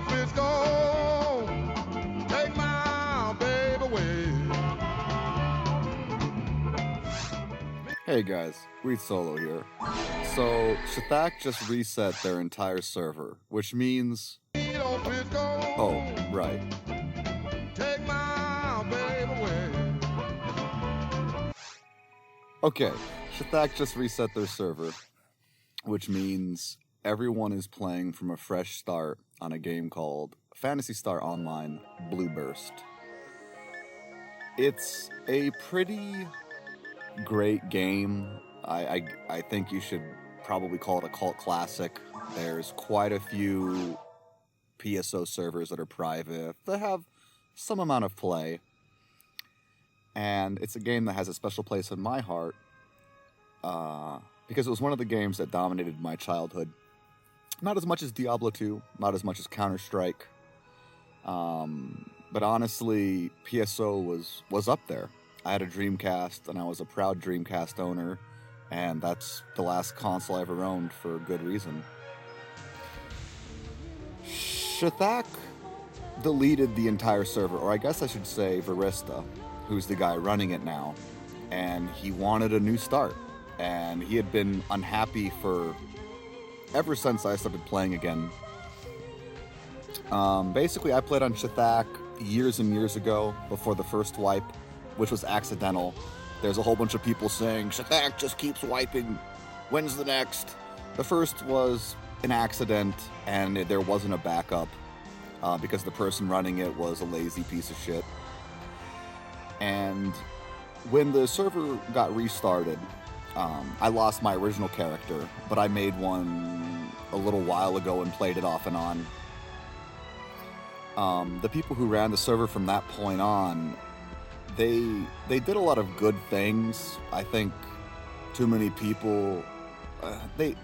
hope it's gone. Take my baby away. Hey guys, Reed Solo here. So, SCHthack just reset their entire server, which means... Hope it's gone. Oh, right. Take my baby away. Okay, SCHthack just reset their server, which means everyone is playing from a fresh start on a game called Phantasy Star Online Blue Burst. It's a pretty great game. I think you should probably call it a cult classic. There's quite a few PSO servers that are private that have some amount of play. And it's a game that has a special place in my heart because it was one of the games that dominated my childhood. Not as much as Diablo 2, not as much as Counter-Strike. But honestly, PSO was up there. I had a Dreamcast, and I was a proud Dreamcast owner, and that's the last console I ever owned for good reason. SCHthack deleted the entire server, or I guess I should say Varista, who's the guy running it now, and he wanted a new start, and he had been unhappy for ever since I started playing again. Basically, I played on SCHthack years and years ago, before the first wipe, which was accidental. There's a whole bunch of people saying, SCHthack just keeps wiping. When's the next? The first was an accident, and there wasn't a backup, because the person running it was a lazy piece of shit. And when the server got restarted, I lost my original character, but I made one a little while ago and played it off and on. The people who ran the server from that point on, they did a lot of good things. I think too many people, they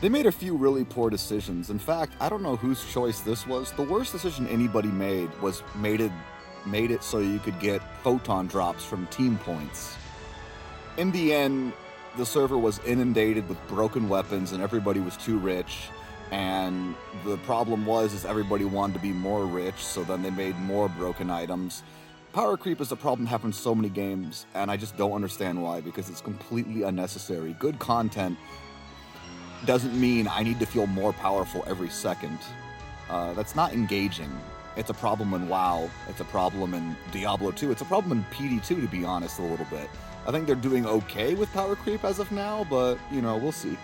made a few really poor decisions. In fact, I don't know whose choice this was. The worst decision anybody made was made it so you could get photon drops from team points. In the end, the server was inundated with broken weapons and everybody was too rich. And the problem is everybody wanted to be more rich, so then they made more broken items. Power creep is a problem that happens in so many games, and I just don't understand why, because it's completely unnecessary. Good content doesn't mean I need to feel more powerful every second. That's not engaging. It's a problem in WoW. It's a problem in Diablo 2. It's a problem in PD2, to be honest, a little bit. I think they're doing okay with power creep as of now, but, you know, we'll see.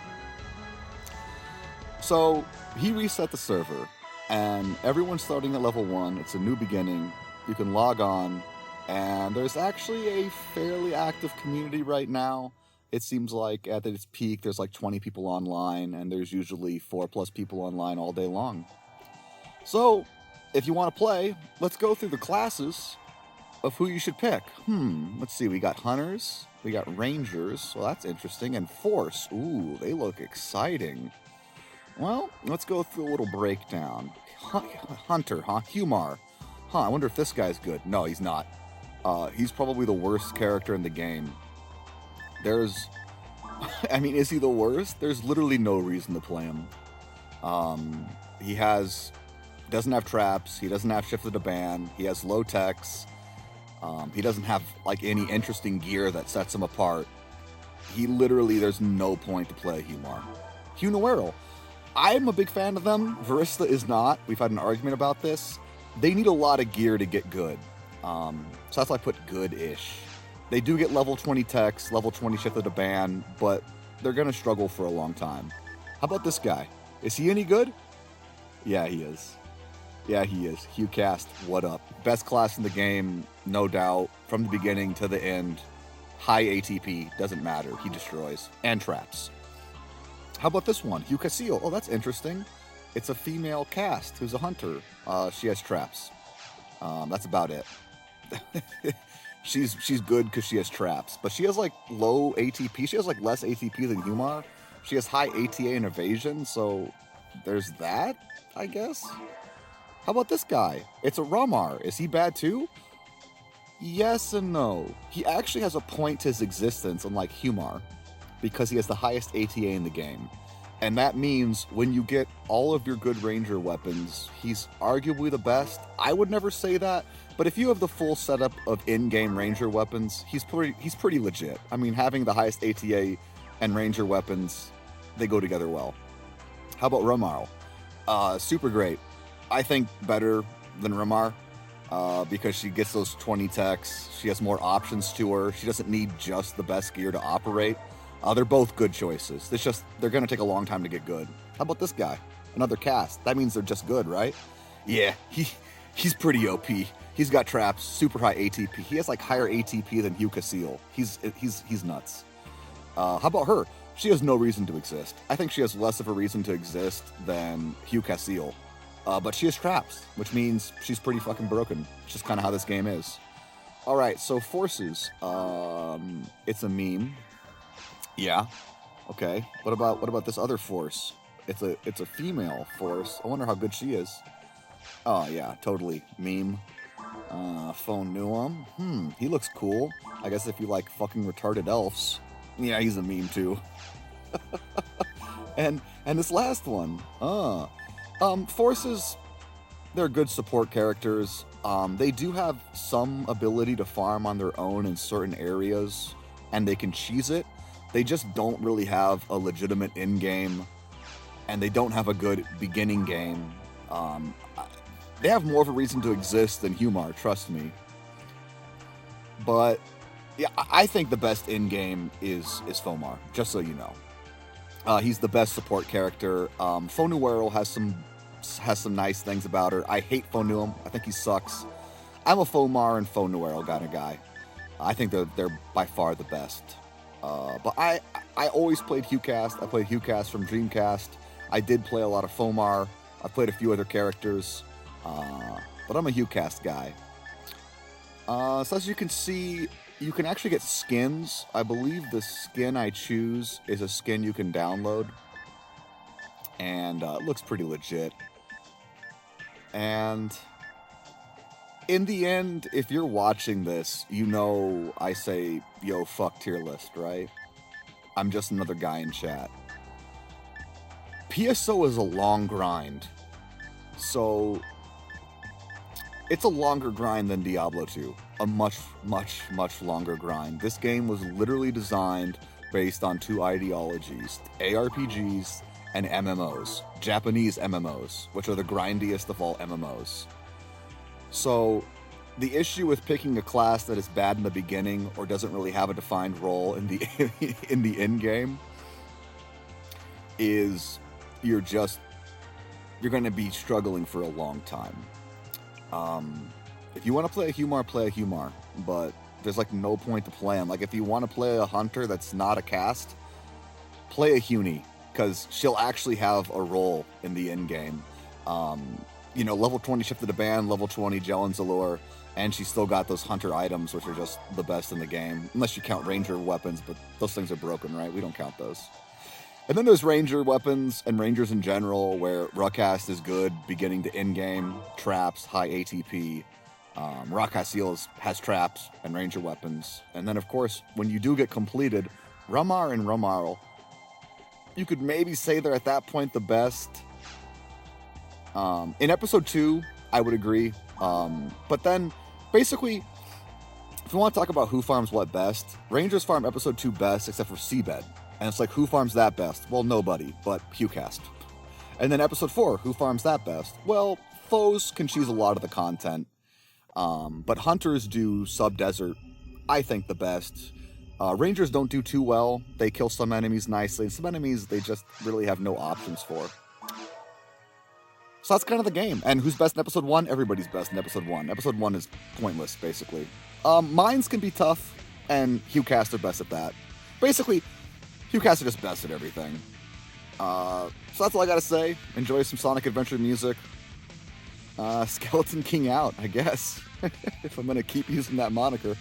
So, he reset the server, and everyone's starting at level 1. It's a new beginning. You can log on, and there's actually a fairly active community right now. It seems like at its peak, there's like 20 people online, and there's usually 4+ people online all day long. So, if you want to play, let's go through the classes of who you should pick. Let's see, we got Hunters, we got Rangers, well that's interesting, and Force. Ooh, they look exciting. Well, let's go through a little breakdown. Hunter, huh? Humar. I wonder if this guy's good. No, he's not. He's probably the worst character in the game. I mean, is he the worst? There's literally no reason to play him. He doesn't have traps, he doesn't have shifted to ban, he has low techs, he doesn't have, like, any interesting gear that sets him apart. There's no point to play Humar. Hunuero. I'm a big fan of them, Varista is not. We've had an argument about this. They need a lot of gear to get good. So that's why I put good-ish. They do get level 20 techs, level 20 shifted to ban, but they're going to struggle for a long time. How about this guy? Is he any good? Yeah, he is. HUcast, what up? Best class in the game, no doubt, from the beginning to the end. High ATP, doesn't matter, he destroys. And traps. How about this one? Hucasil. Oh, that's interesting. It's a female cast who's a hunter. She has traps. That's about it. She's good because she has traps, but she has like low ATP. She has like less ATP than Humar. She has high ATA and evasion, so there's that, I guess. How about this guy? It's a Ramar. Is he bad too? Yes and no. He actually has a point to his existence, unlike Humar, because he has the highest ATA in the game. And that means when you get all of your good ranger weapons, he's arguably the best. I would never say that, but if you have the full setup of in-game ranger weapons, he's pretty legit. I mean, having the highest ATA and ranger weapons, they go together well. How about Romarl? Super great. I think better than Romar because she gets those 20 techs. She has more options to her. She doesn't need just the best gear to operate. They're both good choices. It's just, they're going to take a long time to get good. How about this guy? Another cast. That means they're just good, right? Yeah, he's pretty OP. He's got traps, super high ATP. He has like higher ATP than HUcast. He's nuts. How about her? She has no reason to exist. I think she has less of a reason to exist than HUcast. But she has traps, which means she's pretty fucking broken. It's just kind of how this game is. All right, so forces. It's a meme. Yeah. Okay. What about this other force? It's a female force. I wonder how good she is. Oh yeah, totally meme. Phone Nuam. He looks cool. I guess if you like fucking retarded elves. Yeah, he's a meme too. and this last one. Forces, they're good support characters. They do have some ability to farm on their own in certain areas, and they can cheese it. They just don't really have a legitimate in-game, and they don't have a good beginning game. They have more of a reason to exist than Humar, trust me. But yeah, I think the best in-game is Fomar, just so you know. He's the best support character. Fonuero has some nice things about her. I hate Fonuum. I think he sucks. I'm a Fomar and Fonuero kind of guy. I think they're by far the best. But I always played HUcast. I played HUcast from Dreamcast. I did play a lot of Fomar. I played a few other characters. But I'm a HUcast guy. So as you can see, you can actually get skins. I believe the skin I choose is a skin you can download. And it looks pretty legit. And in the end, if you're watching this, you know I say, yo, fuck tier list, right? I'm just another guy in chat. PSO is a long grind. So it's a longer grind than Diablo 2. A much, much, much longer grind. This game was literally designed based on two ideologies, ARPGs and MMOs. Japanese MMOs, which are the grindiest of all MMOs. So the issue with picking a class that is bad in the beginning or doesn't really have a defined role in the in the end game is you're going to be struggling for a long time. If you want to play a Humar, but there's like no point to play him. Like if you want to play a hunter that's not a cast, play a Huni, because she'll actually have a role in the end game. You know, level 20 Shifted to Ban, level 20 Gel and Zalure, and she's still got those hunter items, which are just the best in the game. Unless you count ranger weapons, but those things are broken, right? We don't count those. And then there's ranger weapons and rangers in general, where HUcast is good, beginning to end game, traps, high ATP. HUcast has traps and ranger weapons. And then, of course, when you do get completed, Romar and Romarl, you could maybe say they're at that point the best. In episode 2, I would agree. But then, basically, if you want to talk about who farms what best, Rangers farm episode 2 best, except for Seabed. And it's like, who farms that best? Well, nobody, but HUcast. And then episode 4, who farms that best? Well, foes can choose a lot of the content. But hunters do sub-desert, I think, the best. Rangers don't do too well. They kill some enemies nicely, and some enemies they just really have no options for. So that's kind of the game. And who's best in episode 1? Everybody's best in episode 1. Episode 1 is pointless, basically. Mines can be tough, and HUcast are best at that. Basically, HUcast are just best at everything. So that's all I gotta say. Enjoy some Sonic Adventure music. Skeleton King out, I guess. If I'm gonna keep using that moniker.